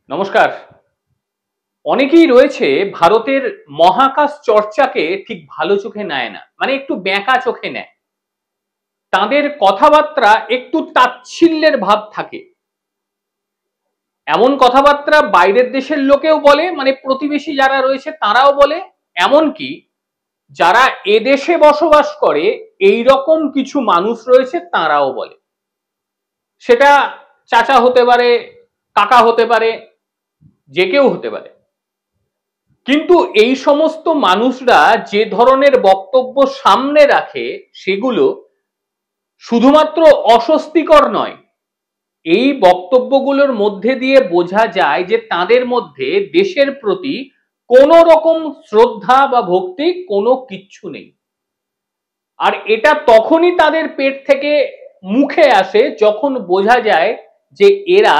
নমস্কার। অনেকেই রয়েছে ভারতের মহাকাশ চর্চাকে ঠিক ভালো চোখে নেয় না, মানে একটু বেঁকা চোখে নেয়। তাদের কথাবার্তা একটু তাচ্ছিল্যের ভাব থাকে। এমন কথাবার্তা বাইরের দেশের লোকেও বলে, মানে প্রতিবেশী যারা রয়েছে তারাও বলে, এমনকি যারা এদেশে বসবাস করে এই রকম কিছু মানুষ রয়েছে তারাও বলে। সেটা চাচা হতে পারে, কাকা হতে পারে, যে কেউ হতে পারে। কিন্তু এই সমস্ত মানুষরা যে ধরনের বক্তব্য সামনে রাখে সেগুলো শুধুমাত্র অস্বস্তিকর নয়, এই বক্তব্যগুলোর মধ্যে দিয়ে বোঝা যায় যে তাদের মধ্যে দেশের প্রতি কোনো রকম শ্রদ্ধা বা ভক্তি কোনো কিচ্ছু নেই। আর এটা তখনই তাদের পেট থেকে মুখে আসে যখন বোঝা যায় যে এরা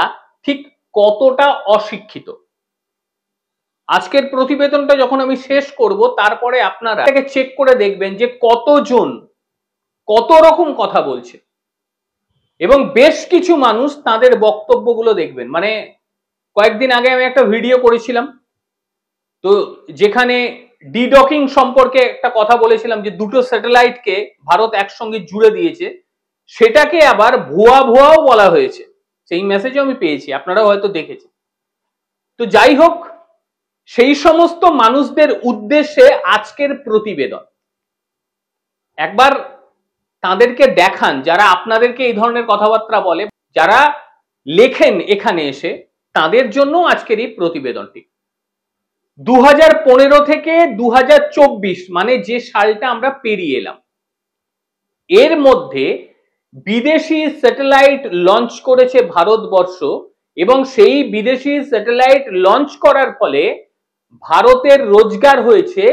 ঠিক কতটা অশিক্ষিত। আজকের প্রতিবেদনটা যখন আমি শেষ করব তারপরে আপনারা এটাকে চেক করে দেখবেন যে কতজন কত রকম কথা বলছে, এবং বেশ কিছু মানুষ তাদের বক্তব্যগুলো দেখবেন। মানে কয়েকদিন আগে আমি একটা ভিডিও করেছিলাম, তো যেখানে ডিডকিং সম্পর্কে একটা কথা বলেছিলাম যে দুটো স্যাটেলাইটকে ভারত একসঙ্গে জুড়ে দিয়েছে, সেটাকে আবার ভুয়া ভুয়াও বলা হয়েছে। সেই মেসেজও আমি পেয়েছি, আপনারাও হয়তো দেখেছেন। তো যাই হোক, সেই সমস্ত মানুষদের উদ্দেশ্যে আজকের প্রতিবেদন। একবার তাদেরকে দেখান যারা আপনাদেরকে এই ধরনের কথাবার্তা বলে, যারা লেখেন এখানে এসে, তাদের জন্য আজকের এই প্রতিবেদনটি। 2015 থেকে 2024 মানে যে সালটা আমরা পেরিয়ে এলাম, এর মধ্যে বিদেশি স্যাটেলাইট লঞ্চ করেছে ভারতবর্ষ, এবং সেই বিদেশি স্যাটেলাইট লঞ্চ করার ফলে ভারতের রোজগার হয়েছে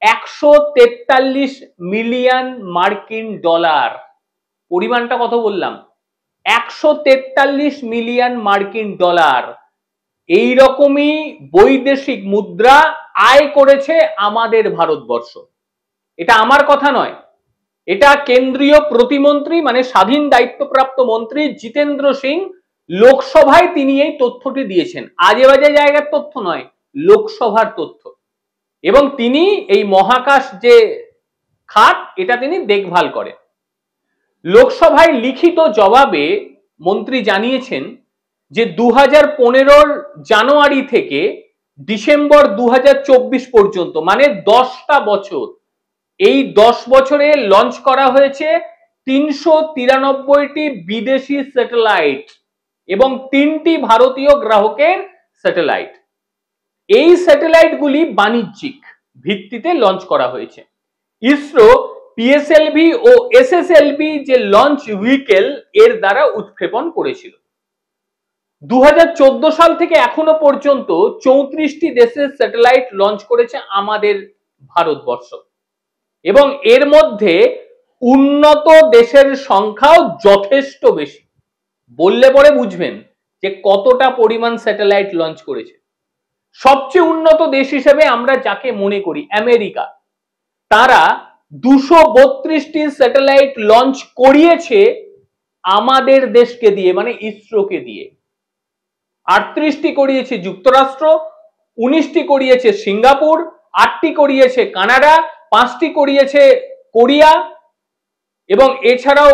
143 মিলিয়ন মার্কিন ডলার। পরিমাণটা কত বললাম? 143 মিলিয়ন মার্কিন ডলার। এই রকমই বৈদেশিক মুদ্রা আয় করেছে আমাদের ভারতবর্ষ। এটা আমার কথা নয়, এটা কেন্দ্রীয় প্রতিমন্ত্রী মানে স্বাধীন দায়িত্বপ্রাপ্ত মন্ত্রী জিতেন্দ্র সিং লোকসভায় তিনি এই তথ্যটি দিয়েছেন। আজে বাজে জায়গার তথ্য নয়, লোকসভার তথ্য। এবং তিনি এই মহাকাশ যে খাত, এটা তিনি দেখভাল করেন। লোকসভায় লিখিত জবাবে মন্ত্রী জানিয়েছেন যে 2015 জানুয়ারি থেকে ডিসেম্বর 2024 পর্যন্ত, মানে 10টা বছর, এই 10 বছরে লঞ্চ করা হয়েছে 393টি বিদেশি স্যাটেলাইট এবং 3টি ভারতীয় গ্রাহকের স্যাটেলাইট। এই স্যাটেলাইটগুলি বাণিজ্যিক ভিত্তিতে লঞ্চ করা হয়েছে। ইসরো পিএসএলভি ও এসএসএলভি যে লঞ্চ ভেহিকেল এর দ্বারা উৎক্ষেপণ করেছিল। 2014 সাল থেকে এখনো পর্যন্ত 34টি দেশের স্যাটেলাইট লঞ্চ করেছে আমাদের ভারতবর্ষ, এবং এর মধ্যে উন্নত দেশের সংখ্যাও যথেষ্ট বেশি। বললে পরে বুঝবেন যে কতটা পরিমাণ স্যাটেলাইট লঞ্চ করেছে। সবচেয়ে উন্নত দেশ হিসেবে আমরা যাকে মনে করি আমেরিকা, তারা 232টি স্যাটেলাইট লঞ্চ করিয়েছে আমাদের দেশকে দিয়ে, মানে ইসরোকে দিয়ে। 38টি করিয়েছে যুক্তরাষ্ট্র, 19টি করিয়েছে সিঙ্গাপুর, 8টি করিয়েছে কানাডা, 5টি করিয়েছে কোরিয়া, এবং এছাড়াও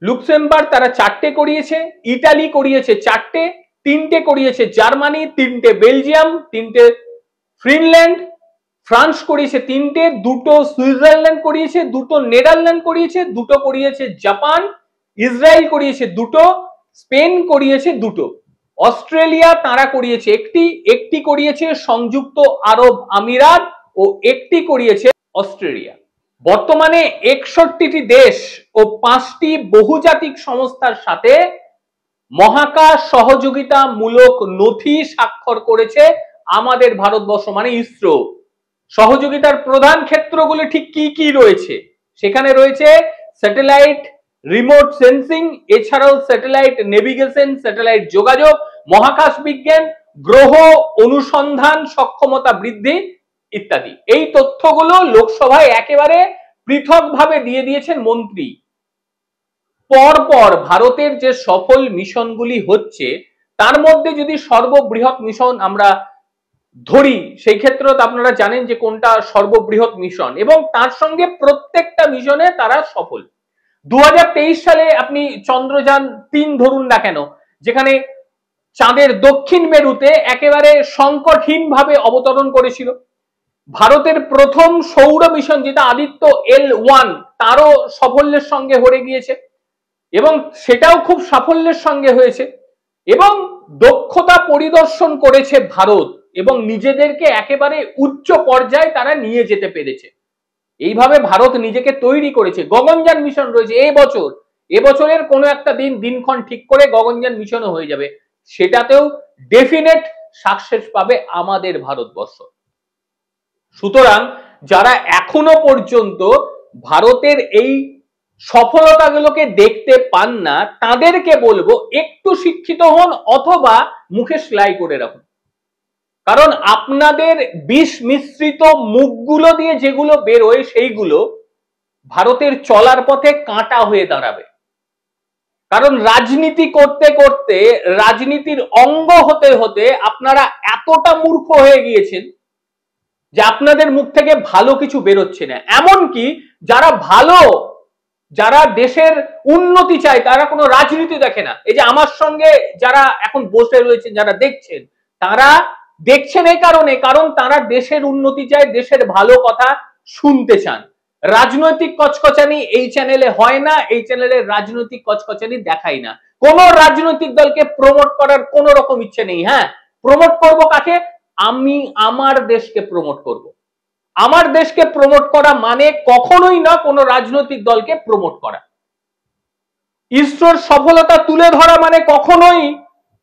লুক্সেমবার্গ তারা 4টে করিয়েছে, ইতালি করিয়েছে 4টে, 3টে করিয়েছে জার্মানি, 3টে বেলজিয়াম, 3টে ফিনল্যান্ড, ফ্রান্স করিয়েছে 3টে, 2টো সুইজারল্যান্ড করিয়েছে, 2টো নেদারল্যান্ড করিয়েছে, 2টো করিয়েছে জাপান, ইসরায়েল করিয়েছে 2টো, স্পেন করিয়েছে 2টো, অস্ট্রেলিয়া তারা করিয়েছে 1টি করিয়েছে সংযুক্ত আরব আমিরাত, ও 1টি করিয়েছে অস্ট্রেলিয়া। বর্তমানে 61টি দেশ ও 5টি বহুজাতিক সংস্থার সাথে মহাকাশ সহযোগিতামূলক নথি স্বাক্ষর করেছে আমাদের ভারতবর্ষ, মানে ইসরো। সহযোগিতার প্রধান ক্ষেত্রগুলো ঠিক কি কি রয়েছে? সেখানে রয়েছে স্যাটেলাইট রিমোট সেন্সিং, এছাড়াও স্যাটেলাইট নেভিগেশন, স্যাটেলাইট যোগাযোগ, মহাকাশ বিজ্ঞান, গ্রহ অনুসন্ধান সক্ষমতা বৃদ্ধি ইত্যাদি। এই তথ্যগুলো লোকসভায় একেবারে পৃথকভাবে দিয়ে দিয়েছেন মন্ত্রী। পরপর ভারতের যে সফল মিশনগুলি হচ্ছে তার মধ্যে যদি সর্ববৃহৎ মিশন আমরা ধরি, সেই ক্ষেত্রে আপনারা জানেন যে কোনটা সর্ববৃহৎ মিশন, এবং তার সঙ্গে প্রত্যেকটা মিশনে তারা সফল। 2023 সালে আপনি চন্দ্রযান-3 ধরুন না কেন, যেখানে চাঁদের দক্ষিণ মেরুতে একেবারে সংকটহীন ভাবে অবতরণ করেছিল। ভারতের প্রথম সৌর মিশন যেটা আদিত্য L1, তারও সাফল্যের সঙ্গে হয়ে গিয়েছে, এবং সেটাও খুব সাফল্যের সঙ্গে হয়েছে, এবং দক্ষতা পরিদর্শন করেছে ভারত, এবং নিজেদেরকে একেবারে উচ্চ পর্যায়ে তারা নিয়ে যেতে পেরেছে। এইভাবে ভারত নিজেকে তৈরি করেছে। গগনযান মিশন রয়েছে এবছরের কোনো একটা দিনক্ষণ ঠিক করে গগনযান মিশনও হয়ে যাবে, সেটাতেও ডেফিনেট সাকসেস পাবে আমাদের ভারতবর্ষ। সুতরাং যারা এখনো পর্যন্ত ভারতের এই সফলতাগুলোকে দেখতে পান না, তাদেরকে বলবো একটু শিক্ষিত হন অথবা মুখে সেলাই করে রাখুন। কারণ আপনাদের বিষ মিশ্রিত মুখগুলো দিয়ে যেগুলো বেরোয় সেইগুলো ভারতের চলার পথে কাঁটা হয়ে দাঁড়াবে। কারণ রাজনীতি করতে করতে, রাজনীতির অঙ্গ হতে হতে আপনারা এতটা মূর্খ হয়ে গিয়েছেন যে আপনাদের মুখ থেকে ভালো কিছু বেরোচ্ছে না। এমনকি যারা ভালো, যারা দেশের উন্নতি চায়, তারা কোনো রাজনীতি দেখে না। এই যে আমার সঙ্গে যারা এখন বসে রয়েছেন, যারা দেখছেন, তারা দেখছেন এই কারণে, কারণ তারা দেশের উন্নতি চায়, দেশের ভালো কথা শুনতে চান। রাজনৈতিক কচকচানি এই চ্যানেলে হয় না, এই চ্যানেলে রাজনৈতিক কচকচানি দেখাই না। কোন রাজনৈতিক দলকে প্রমোট করার কোন রকম ইচ্ছে নেই। হ্যাঁ, প্রমোট করব কাকে? আমি আমার দেশকে প্রমোট করব। আমার দেশকে প্রমোট করা মানে কখনোই না কোনো রাজনৈতিক দলকে প্রমোট করা। ইসরোর সফলতা তুলে ধরা মানে কখনোই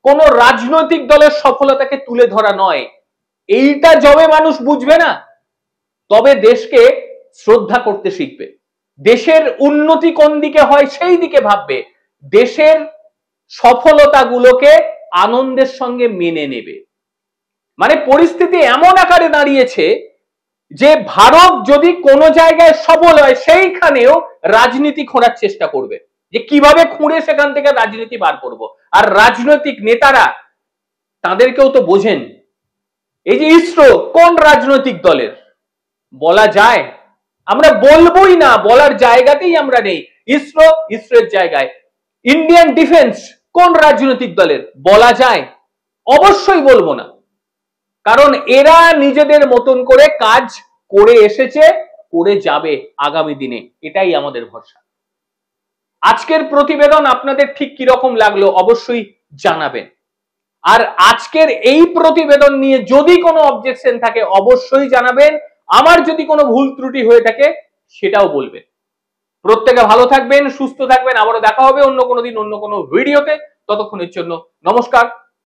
কোন রাজনৈতিক দলের সফলতাকে তুলে ধরা নয়। এইটা যবে মানুষ বুঝবে না, তবে দেশকে শ্রদ্ধা করতে শিখবে, দেশের উন্নতি কোন দিকে হয় সেই দিকে ভাববে, দেশের সফলতাগুলোকে আনন্দের সঙ্গে মেনে নেবে। মানে পরিস্থিতি এমন আকারে দাঁড়িয়েছে যে ভারত যদি কোনো জায়গায় সফল হয়, সেইখানেও রাজনীতি খোঁড়ার চেষ্টা করবে, যে কিভাবে খুঁড়ে সেখান থেকে রাজনীতি বার করব। আর রাজনৈতিক নেতারা, তাদেরকেও তো বোঝেন। এই যে ইসরো কোন রাজনৈতিক দলের বলা যায়? আমরা বলবোই না, বলার জায়গাতেই আমরা নেই। ইসরোর জায়গায়। ইন্ডিয়ান ডিফেন্স কোন রাজনৈতিক দলের বলা যায়? অবশ্যই বলবো না, কারণ এরা নিজেদের মতন করে কাজ করে এসেছে, করে যাবে আগামী দিনে, এটাই আমাদের ভরসা। আজকের প্রতিবেদন আপনাদের ঠিক কি রকম লাগলো অবশ্যই জানাবেন। আর আজকের এই প্রতিবেদন নিয়ে যদি কোনো অবজেকশন থাকে অবশ্যই জানাবেন। আমার যদি কোনো ভুল ত্রুটি হয়ে থাকে সেটাও বলবেন। প্রত্যেকে ভালো থাকবেন, সুস্থ থাকবেন। আবারও দেখা হবে অন্য কোনো দিন অন্য কোনো ভিডিওতে। ততক্ষণের জন্য নমস্কার।